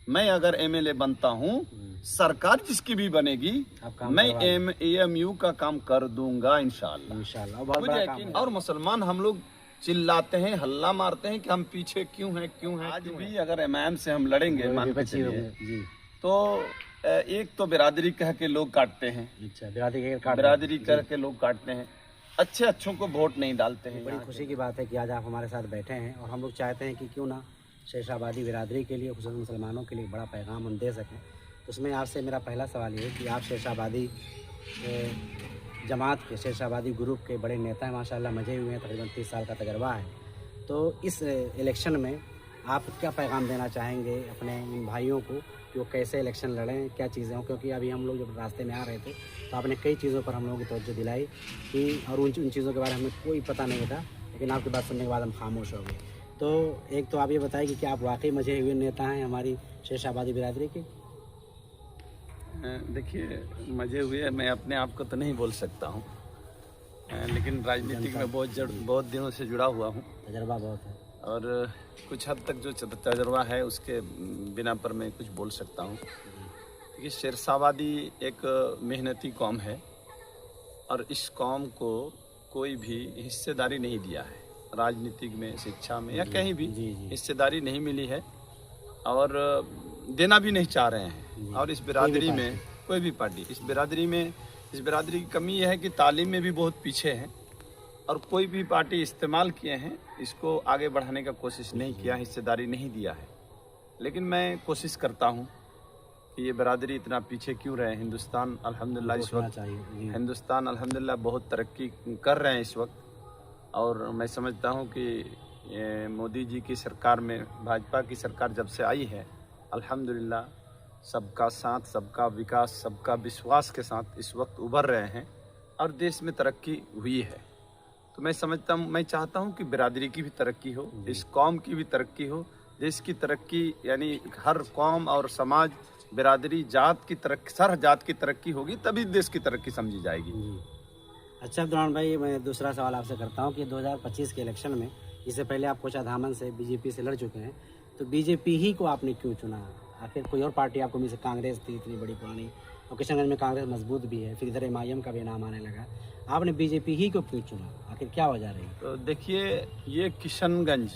मैं अगर एमएलए बनता हूँ, सरकार जिसकी भी बनेगी, मैं एएमयू का काम कर दूंगा इंशाल्लाह। बहुत मुझे बड़ा काम यकीन। है। और मुसलमान हम लोग चिल्लाते हैं, हल्ला मारते हैं कि हम पीछे क्यों हैं। आज भी अगर एमआईएम से हम लड़ेंगे मान के चलिए, जी। तो एक तो बिरादरी कह के लोग काटते हैं। अच्छा, बिरादरी कह के लोग काटते हैं, अच्छों को वोट नहीं डालते हैं। बड़ी खुशी की बात है कि आज आप हमारे साथ बैठे हैं और हम लोग चाहते हैं कि क्यों ना शेरशाहबादी बिरादरी के लिए, खुसूसन मुसलमानों के लिए बड़ा पैगाम हम दे सकें। तो उसमें आपसे मेरा पहला सवाल ये है कि आप शेरशाहबादी जमात के, शेरशाहबादी ग्रुप के बड़े नेता हैं, माशाल्लाह मजे हुए हैं, तकरीबन 30 साल का तजर्बा है। तो इस इलेक्शन में आप क्या पैगाम देना चाहेंगे अपने इन भाइयों को कि वो कैसे इलेक्शन लड़ें, क्या चीज़ें हों? क्योंकि अभी हम लोग जब रास्ते में आ रहे थे तो आपने कई चीज़ों पर हम लोगों की तवज्जो दिलाई कि और उन चीज़ों के बारे में हमें कोई पता नहीं था, लेकिन आपकी बात सुनने के बाद हम खामोश हो गए। तो एक तो आप ये बताइए कि क्या आप वाकई मजे हुए नेता हैं हमारी शेरशाहबादी बिरादरी के? देखिए, मजे हुए मैं अपने आप को तो नहीं बोल सकता हूँ, लेकिन राजनीतिक में बहुत दिनों से जुड़ा हुआ हूँ, तजर्बा बहुत है और कुछ हद तक जो तजर्बा है उसके बिना पर मैं कुछ बोल सकता हूँ। देखिए, शेरशाहबादी एक मेहनती कौम है और इस कौम को कोई भी हिस्सेदारी नहीं दिया है, राजनीतिक में, शिक्षा में या कहीं भी हिस्सेदारी नहीं मिली है और देना भी नहीं चाह रहे हैं। और इस बिरादरी में कोई भी पार्टी, इस बिरादरी की कमी यह है कि तालीम में भी बहुत पीछे है और कोई भी पार्टी इस्तेमाल किए हैं, इसको आगे बढ़ाने का कोशिश नहीं किया, हिस्सेदारी नहीं दिया है। लेकिन मैं कोशिश करता हूँ कि ये बिरादरी इतना पीछे क्यों रहे। हिंदुस्तान अल्हम्दुलिल्लाह इस वक्त बहुत तरक्की कर रहे हैं इस वक्त, और मैं समझता हूँ कि मोदी जी की सरकार में, भाजपा की सरकार जब से आई है, अल्हम्दुलिल्लाह सबका साथ, सबका विकास, सबका विश्वास के साथ इस वक्त उभर रहे हैं और देश में तरक्की हुई है। तो मैं समझता हूँ, मैं चाहता हूँ कि बिरादरी की भी तरक्की हो, इस कौम की भी तरक्की हो, देश की तरक्की, यानी हर कौम और समाज, बिरादरी, जात की तरक्की, हर जात की तरक्की होगी तभी देश की तरक्की समझी जाएगी। अच्छा अब्दुर्रहमान भाई, मैं दूसरा सवाल आपसे करता हूँ कि 2025 के इलेक्शन में, इससे पहले आप कोचाधामन से बीजेपी से लड़ चुके हैं, तो बीजेपी ही को आपने क्यों चुना? आखिर कोई और पार्टी आपको मिल सकती? कांग्रेस थी इतनी बड़ी पुरानी, और किशनगंज में कांग्रेस मजबूत भी है, फिर इधर एमआईएम का भी नाम आने लगा, आपने बीजेपी ही को क्यों चुना? आखिर क्या वजह रही? तो देखिए, ये किशनगंज,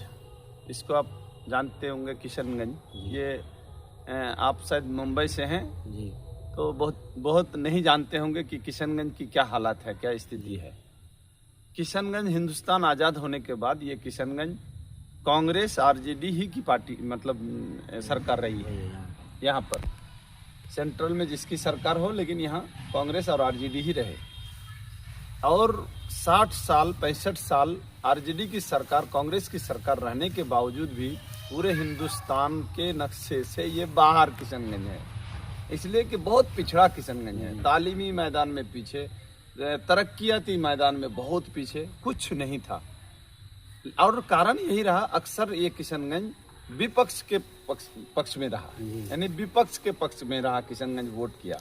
इसको आप जानते होंगे, किशनगंज, ये आप शायद मुंबई से हैं जी, तो बहुत नहीं जानते होंगे कि किशनगंज की क्या हालत है, क्या स्थिति है। किशनगंज हिंदुस्तान आज़ाद होने के बाद ये किशनगंज कांग्रेस आरजेडी ही की पार्टी, मतलब सरकार रही है यहाँ पर। सेंट्रल में जिसकी सरकार हो, लेकिन यहाँ कांग्रेस और आरजेडी ही रहे। और 60 साल 65 साल आरजेडी की सरकार, कांग्रेस की सरकार रहने के बावजूद भी पूरे हिंदुस्तान के नक्शे से ये बाहर किशनगंज है, इसलिए कि बहुत पिछड़ा किशनगंज है। तालीमी मैदान में पीछे, तरक्कियाती मैदान में बहुत पीछे, कुछ नहीं था। और कारण यही रहा, अक्सर ये किशनगंज विपक्ष के पक्ष में रहा, यानी विपक्ष के पक्ष में रहा। किशनगंज वोट किया,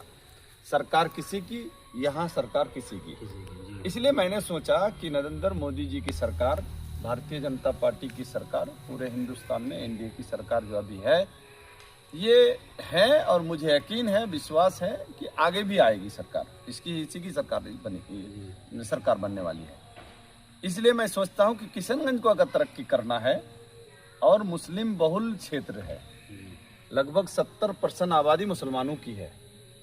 सरकार किसी की, यहाँ सरकार किसी की। इसलिए मैंने सोचा कि नरेंद्र मोदी जी की सरकार, भारतीय जनता पार्टी की सरकार, पूरे हिंदुस्तान में एनडीए की सरकार जो अभी है, ये है और मुझे यकीन है, विश्वास है कि आगे भी आएगी सरकार, इसी की सरकार बनने वाली है। इसलिए मैं सोचता हूं कि किशनगंज को अगर तरक्की करना है, और मुस्लिम बहुल क्षेत्र है, लगभग 70% आबादी मुसलमानों की है,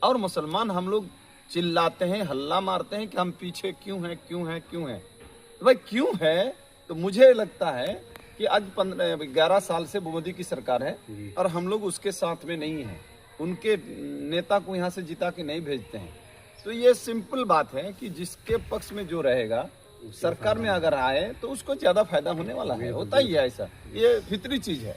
और मुसलमान हम लोग चिल्लाते हैं, हल्ला मारते हैं कि हम पीछे क्यों हैं। तो भाई क्यों है, तो मुझे लगता है कि आज 11 साल से मोदी की सरकार है और हम लोग उसके साथ में नहीं हैं, उनके नेता को यहाँ से जिता के नहीं भेजते हैं। तो ये सिंपल बात है कि जिसके पक्ष में जो रहेगा, सरकार में अगर आए तो उसको ज्यादा फायदा होने वाला है, होता ही है ऐसा, ये फितरी चीज है।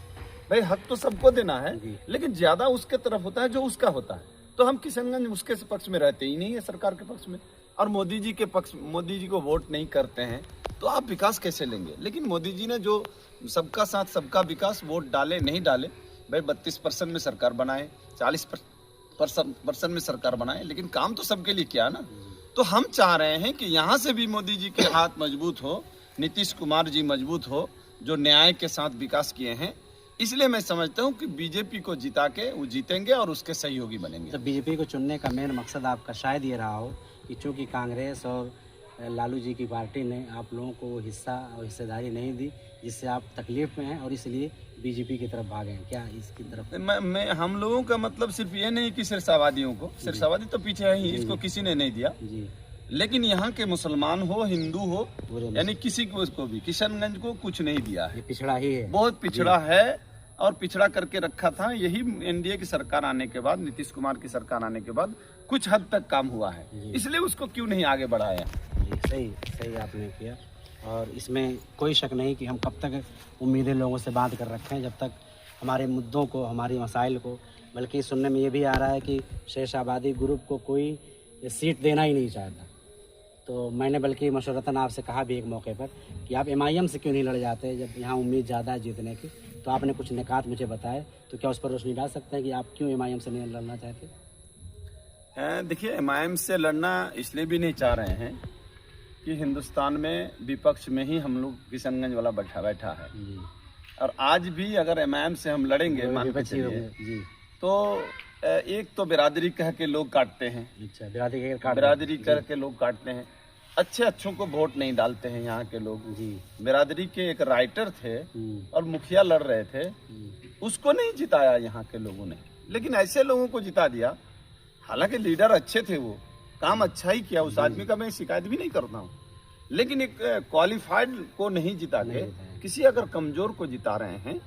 भाई हक तो सबको देना है, लेकिन ज्यादा उसके तरफ होता है जो उसका होता है। तो हम किशनगंज उसके पक्ष में रहते ही नहीं है, सरकार के पक्ष में, और मोदी जी को वोट नहीं करते हैं, तो आप विकास कैसे लेंगे? लेकिन मोदी जी ने जो सबका साथ सबका विकास, वोट डाले नहीं डाले, भाई 32% में सरकार बनाए, 40% में सरकार बनाए, लेकिन काम तो सबके लिए किया ना। तो हम चाह रहे हैं कि यहाँ से भी मोदी जी के हाथ मजबूत हो, नीतीश कुमार जी मजबूत हो, जो न्याय के साथ विकास किए हैं, इसलिए मैं समझता हूँ कि बीजेपी को जिता के वो जीतेंगे और उसके सहयोगी बनेंगे। तो बीजेपी को चुनने का मेन मकसद आपका शायद ये रहा हो कि चूंकि कांग्रेस और लालू जी की पार्टी ने आप लोगों को वो हिस्सा और हिस्सेदारी नहीं दी, जिससे आप तकलीफ में हैं और इसलिए बीजेपी की तरफ भागे हैं, क्या इसकी तरफ? मैं हम लोगों का मतलब सिर्फ ये नहीं कि सिरसावादियों को, सिरसावादी तो पीछे है ही, इसको किसी ने नहीं दिया जी, लेकिन यहाँ के मुसलमान हो, हिंदू हो, पूरे यानी किसी को उसको भी किशनगंज को कुछ नहीं दिया है। ये पिछड़ा ही है। बहुत पिछड़ा है और पिछड़ा करके रखा था। यही एनडीए की सरकार आने के बाद, नीतीश कुमार की सरकार आने के बाद कुछ हद तक काम हुआ है, इसलिए उसको क्यों नहीं आगे बढ़ाया। जी, सही आपने किया और इसमें कोई शक नहीं कि हम कब तक उम्मीदें लोगों से बात कर रखे हैं, जब तक हमारे मुद्दों को, हमारी मसाइल को, बल्कि सुनने में ये भी आ रहा है कि शेषाबादी ग्रुप को कोई सीट देना ही नहीं चाहता। तो मैंने बल्कि मशवरतन आपसे कहा भी एक मौके पर कि आप एमआईएम से क्यों नहीं लड़ जाते जब यहाँ उम्मीद ज़्यादा है जीतने की। तो आपने कुछ निकात मुझे बताए, तो क्या उस पर रोशनी डाल सकते हैं कि आप क्यों एमआईएम से नहीं लड़ना चाहते? देखिए, एमआईएम से लड़ना इसलिए भी नहीं चाह रहे हैं कि हिंदुस्तान में विपक्ष में ही हम लोग किशनगंज वाला बैठा है और आज भी अगर एमआईएम से हम लड़ेंगे मान के चलिए जी, तो एक तो बिरादरी कह के लोग काटते हैं। अच्छा, बिरादरी कह के लोग काटते हैं, अच्छों को वोट नहीं डालते हैं यहाँ के लोग जी। बिरादरी के एक राइटर थे और मुखिया लड़ रहे थे, उसको नहीं जिताया यहाँ के लोगों ने, लेकिन ऐसे लोगों को जिता दिया। हालांकि लीडर अच्छे थे, वो काम अच्छा ही किया, उस आदमी का मैं शिकायत भी नहीं करता हूँ, लेकिन एक क्वालिफाइड को नहीं जिता के किसी अगर कमजोर को जिता रहे हैं,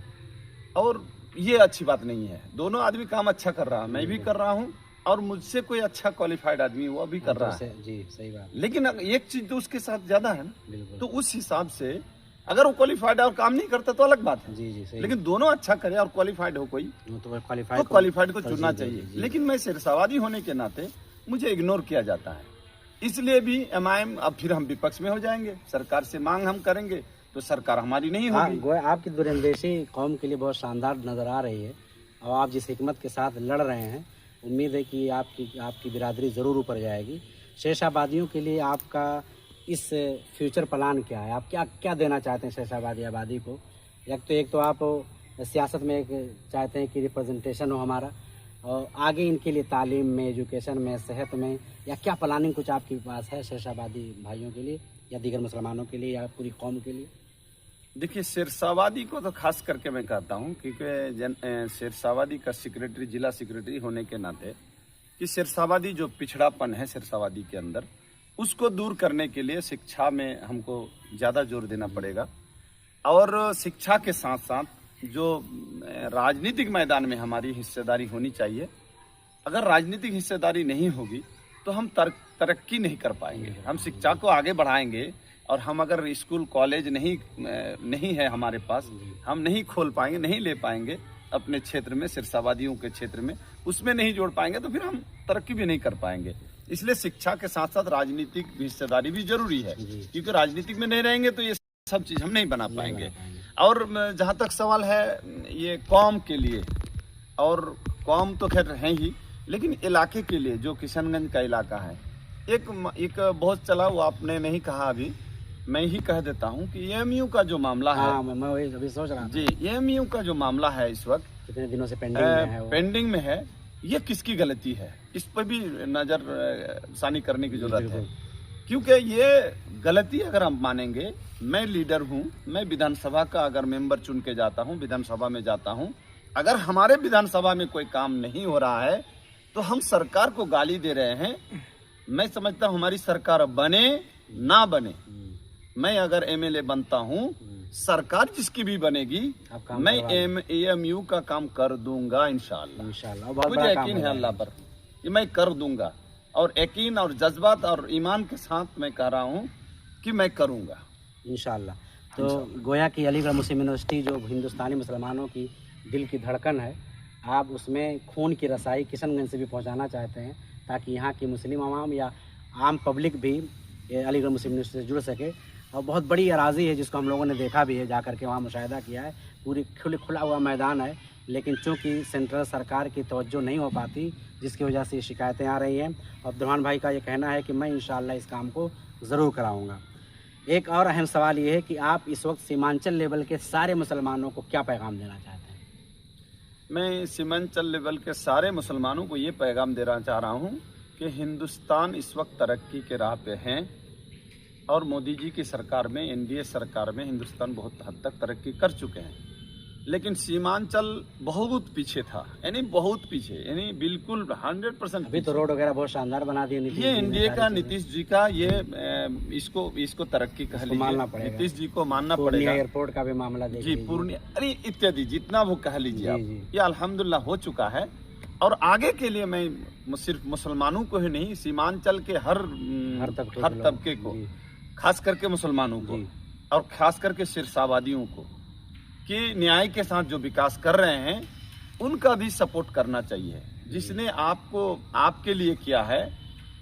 और ये अच्छी बात नहीं है। दोनों आदमी काम अच्छा कर रहा है, मैं भी कर रहा हूँ और मुझसे कोई अच्छा क्वालिफाइड आदमी वो भी कर रहा है जी, सही बात। लेकिन एक चीज तो उसके साथ ज्यादा है ना, बिल्कुल। तो उस हिसाब से अगर वो क्वालिफाइड और काम नहीं करता तो अलग बात है। जी, सही। लेकिन दोनों अच्छा करे और क्वालिफाइड हो कोई, तो क्वालिफाइड को चुनना चाहिए। लेकिन मैं सिरसावादी होने के नाते मुझे इग्नोर किया जाता है, इसलिए भी एमआईएम अब फिर हम विपक्ष में हो जाएंगे, सरकार से मांग हम करेंगे तो सरकार हमारी नहीं होगी। आपकी दूरंदेशी कौम के लिए बहुत शानदार नजर आ रही है और आप जिस हिकमत के साथ लड़ रहे हैं, उम्मीद है कि आपकी बिरादरी ज़रूर ऊपर जाएगी। शेषाबादियों के लिए आपका इस फ्यूचर प्लान क्या है? आप क्या देना चाहते हैं शेषाबादी आबादी को? एक तो आप सियासत में एक चाहते हैं कि रिप्रेजेंटेशन हो हमारा, और आगे इनके लिए तालीम में, एजुकेशन में, सेहत में, या क्या प्लानिंग कुछ आपके पास है शेषाबादी भाइयों के लिए या दीगर मुसलमानों के लिए या पूरी कौम के लिए? देखिए, सिरसावादी को तो खास करके मैं कहता हूँ क्योंकि सिरसावादी का सेक्रेटरी, जिला सेक्रेटरी होने के नाते, कि सिरसावादी जो पिछड़ापन है सिरसावादी के अंदर, उसको दूर करने के लिए शिक्षा में हमको ज़्यादा जोर देना पड़ेगा। और शिक्षा के साथ साथ जो राजनीतिक मैदान में हमारी हिस्सेदारी होनी चाहिए। अगर राजनीतिक हिस्सेदारी नहीं होगी तो हम तरक्की नहीं कर पाएंगे। हम शिक्षा को आगे बढ़ाएंगे और हम अगर स्कूल कॉलेज नहीं है हमारे पास, हम नहीं खोल पाएंगे, नहीं ले पाएंगे अपने क्षेत्र में, सिरसावादियों के क्षेत्र में, उसमें नहीं जोड़ पाएंगे तो फिर हम तरक्की भी नहीं कर पाएंगे। इसलिए शिक्षा के साथ साथ राजनीतिक हिस्सेदारी भी जरूरी है, क्योंकि राजनीतिक में नहीं रहेंगे तो ये सब चीज हम नहीं बना पाएंगे। और जहाँ तक सवाल है ये कौम के लिए, और कौम तो खैर है ही, लेकिन इलाके के लिए जो किशनगंज का इलाका है, एक बहुत चला, वो आपने नहीं कहा अभी, मैं ही कह देता हूँ कि एएमयू का जो मामला है, मैं वही अभी सोच रहा था जी, एएमयू का जो मामला है इस वक्त कितने दिनों से पेंडिंग में है, ये किसकी गलती है, इस पर भी नजर सानी करने की जरूरत है। क्योंकि ये गलती अगर हम मानेंगे, मैं लीडर हूँ, मैं विधानसभा का अगर मेंबर चुन के जाता हूँ, विधानसभा में जाता हूँ, अगर हमारे विधानसभा में कोई काम नहीं हो रहा है तो हम सरकार को गाली दे रहे हैं। मैं समझता हूँ हमारी सरकार बने ना बने, मैं अगर एमएलए बनता हूँ, सरकार जिसकी भी बनेगी, मैं एएमयू का काम कर दूंगा इंशाअल्लाह। मुझे यकीन है अल्लाह पर कि मैं कर दूंगा, और यकीन और जज्बात और ईमान के साथ मैं कह रहा हूँ कि मैं करूंगा इंशाअल्लाह। तो गोया की अलीगढ़ मुस्लिम यूनिवर्सिटी जो हिंदुस्तानी मुसलमानों की दिल की धड़कन है, आप उसमें खून की रसाई किशनगंज से भी पहुंचाना चाहते हैं, ताकि यहाँ की मुस्लिम आवाम या आम पब्लिक भी अलीगढ़ मुस्लिम यूनिवर्सिटी से जुड़ सके। और बहुत बड़ी अराज़ी है जिसको हम लोगों ने देखा भी है, जा कर के वहाँ मुशाहिदा किया है, पूरी खुला हुआ मैदान है, लेकिन चूँकि सेंट्रल सरकार की तवज्जो नहीं हो पाती, जिसकी वजह से शिकायतें आ रही हैं। अब्दुर्रहमान भाई का ये कहना है कि मैं इंशाअल्लाह इस काम को ज़रूर कराऊँगा। एक और अहम सवाल ये है कि आप इस वक्त सीमांचल लेवल के सारे मुसलमानों को क्या पैगाम देना चाहते हैं? मैं सीमांचल लेवल के सारे मुसलमानों को ये पैगाम देना चाह रहा हूँ कि हिंदुस्तान इस वक्त तरक्की के राह पे हैं और मोदी जी की सरकार में, एनडीए सरकार में हिंदुस्तान बहुत हद तक तरक्की कर चुके हैं। लेकिन सीमांचल बहुत पीछे था, यानी बहुत पीछे, यानी बिल्कुल 100%। अभी तो रोड वगैरह बहुत शानदार बना दिए नीतीश ये जी ने, एनडीए सारी का, चीजें। नीतीश जी का ये इसको तरक्की कह मानना लीजिए, पड़ेगा। नीतीश जी को मानना पूर्णिया पड़ेगा। एयरपोर्ट का भी मामला देख जी लीजिए। पूर्णिया, अरे इत्यादि जितना वो कह लीजिए जी, आप, जी। ये अल्हम्दुलिल्लाह हो चुका है। और आगे के लिए मैं सिर्फ मुसलमानों को ही नहीं, सीमांचल के हर तबके को, जी। खास करके मुसलमानों को जी। और खास करके शीर्षावादियों को, कि न्याय के साथ जो विकास कर रहे हैं उनका भी सपोर्ट करना चाहिए। जिसने आपको आपके लिए किया है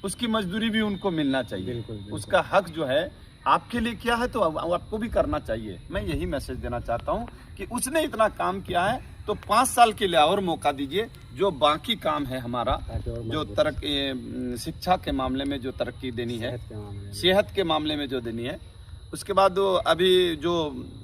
उसकी मजदूरी भी उनको मिलना चाहिए। बिल्कुल। उसका हक जो है आपके लिए किया है तो आपको भी करना चाहिए। मैं यही मैसेज देना चाहता हूँ कि उसने इतना काम किया है तो 5 साल के लिए और मौका दीजिए। जो बाकी काम है हमारा, जो शिक्षा के मामले में जो तरक्की देनी है, सेहत के मामले में जो देनी है, उसके बाद अभी जो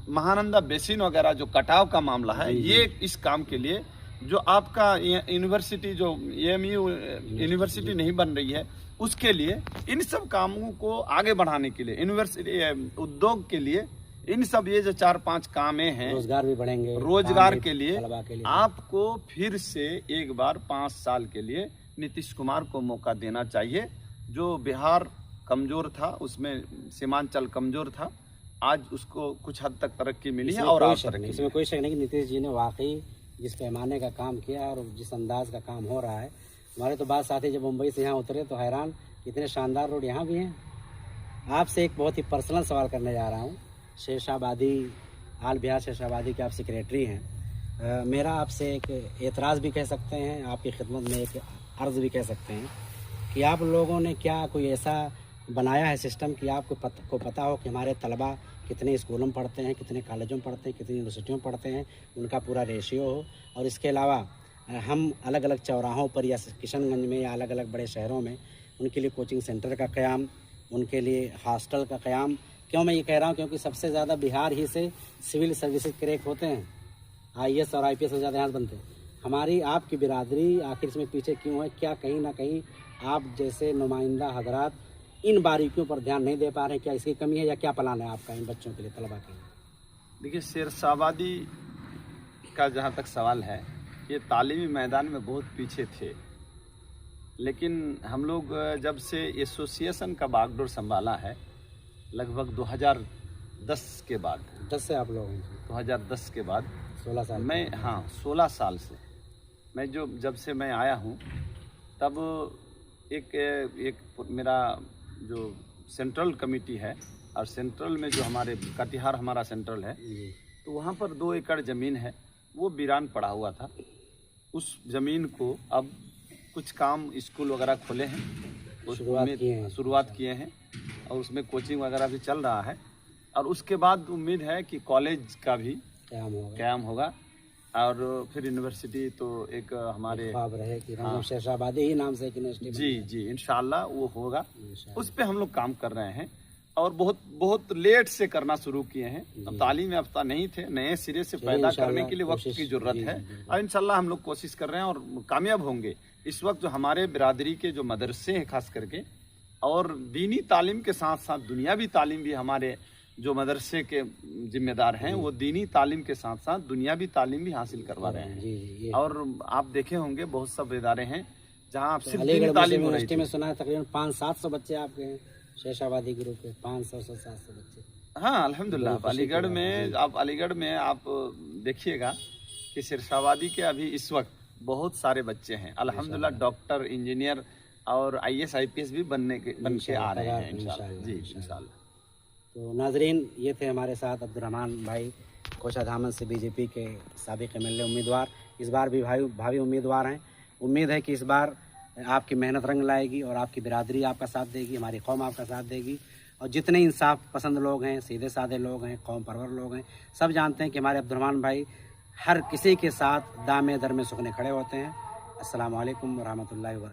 महानंदा बेसिन वगैरह जो कटाव का मामला है, ये इस काम के लिए जो आपका यूनिवर्सिटी, जो एएमयू यूनिवर्सिटी नहीं बन रही है, उसके लिए, इन सब कामों को आगे बढ़ाने के लिए, यूनिवर्सिटी उद्योग के लिए, इन सब ये जो 4-5 कामें हैं, रोजगार भी बढ़ेंगे, रोजगार के लिए आपको आपको फिर से एक बार 5 साल के लिए नीतीश कुमार को मौका देना चाहिए। जो बिहार कमजोर था, उसमें सीमांचल कमजोर था, आज उसको कुछ हद तक तरक्की मिली है। और इसमें कोई शक नहीं कि नीतीश जी ने वाकई जिस पैमाने का काम किया और जिस अंदाज का काम हो रहा है, हमारे तो बात साथी जब मुंबई से यहाँ उतरे तो हैरान, इतने शानदार रोड यहाँ भी हैं। आपसे एक बहुत ही पर्सनल सवाल करने जा रहा हूँ। शेरशाहबादी, आल बिहार शेरशाहबादी के आप सेक्रेटरी हैं। मेरा आपसे एक एतराज़ भी कह सकते हैं, आपकी खिदमत में एक अर्ज़ भी कह सकते हैं कि आप लोगों ने क्या कोई ऐसा बनाया है सिस्टम कि आपको पता हो कि हमारे तलबा कितने स्कूलों में पढ़ते हैं, कितने कॉलेजों में पढ़ते हैं, कितनी यूनिवर्सिटियों में पढ़ते हैं, उनका पूरा रेशियो हो। और इसके अलावा हम अलग अलग चौराहों पर या किशनगंज में या अलग अलग बड़े शहरों में उनके लिए कोचिंग सेंटर का क़याम, उनके लिए हॉस्टल का क़याम। क्यों मैं ये कह रहा हूँ? क्योंकि सबसे ज़्यादा बिहार ही से सिविल सर्विसेज क्रैक होते हैं, IAS और IPS से ज़्यादा यहाँ बनते हैं। हमारी आपकी बिरादरी आखिर इसमें पीछे क्यों है? क्या कहीं ना कहीं आप जैसे नुमाइंदा हजरात इन बारीकियों पर ध्यान नहीं दे पा रहे हैं? क्या इसकी कमी है या क्या प्लान है आपका इन बच्चों के लिए, तलबा के लिए? देखिए, शेरशाहबादी का जहाँ तक सवाल है, ये तालीमी मैदान में बहुत पीछे थे। लेकिन हम लोग जब से एसोसिएशन का बागडोर संभाला है, लगभग 2010 के बाद, 10 से आप लोग 2010 के बाद 16 साल मैं, हाँ 16 साल से मैं जब से मैं आया हूँ, तब एक मेरा जो सेंट्रल कमेटी है, और सेंट्रल में जो हमारे कटिहार हमारा सेंट्रल है, तो वहाँ पर 2 एकड़ ज़मीन है, वो वीरान पड़ा हुआ था। उस ज़मीन को अब कुछ काम स्कूल वगैरह खोले हैं, शुरुआत किए हैं, और उसमें कोचिंग वगैरह भी चल रहा है। और उसके बाद उम्मीद है कि कॉलेज का भी क़याम होगा, और फिर यूनिवर्सिटी तो एक हमारे ख्वाब रहे कि शेरशाहबादी ही नाम से एक यूनिवर्सिटी। जी इंशाल्लाह वो होगा। उस पे हम लोग काम कर रहे हैं, और बहुत लेट से करना शुरू किए हैं। अब तालीम याफ्ता नहीं थे, नए सिरे से पैदा करने के लिए वक्त की ज़रूरत है, और इंशाल्लाह हम लोग कोशिश कर रहे हैं और कामयाब होंगे। इस वक्त जो हमारे बिरादरी के जो मदरसे हैं खास करके, और दीनी तालीम के साथ साथ दुनियावी तालीम भी हमारे जो मदरसे के जिम्मेदार हैं, वो दीनी तालीम के साथ साथ दुनियावी तालीम भी हासिल करवा रहे हैं। और आप देखे होंगे बहुत सब इदारे हैं जहाँ आप सिर्फ दीनी तालीम यूनिवर्सिटी में सुना है तकरीबन 500-700 बच्चे आपके हैं शेरशाहबादी ग्रुप के, 500-700 बच्चे। हाँ अल्हम्दुलिल्लाह। अलीगढ़ में आप देखिएगा कि शेरशाहबादी के अभी इस वक्त बहुत सारे बच्चे हैं अल्हम्दुलिल्लाह, डॉक्टर, इंजीनियर और IAS IPS भी बन के आ रहे हैं इंशाल्लाह। जी इंशाल्लाह। तो नाजरीन, ये थे हमारे साथ अब्दुर्रहमान भाई, कोषाधामन से BJP के साबिक MLA उम्मीदवार, इस बार भी भावी उम्मीदवार हैं। उम्मीद है कि इस बार आपकी मेहनत रंग लाएगी और आपकी बिरादरी आपका साथ देगी, हमारी कौम आपका साथ देगी। और जितने इंसाफ पसंद लोग हैं, सीधे साधे लोग हैं, कौम परवर लोग हैं, सब जानते हैं कि हमारे अब्दुर्रहमान भाई हर किसी के साथ दामे दर में सुखने खड़े होते हैं। अस्सलाम वालेकुम रहमतुल्लाहि व बरकातहू।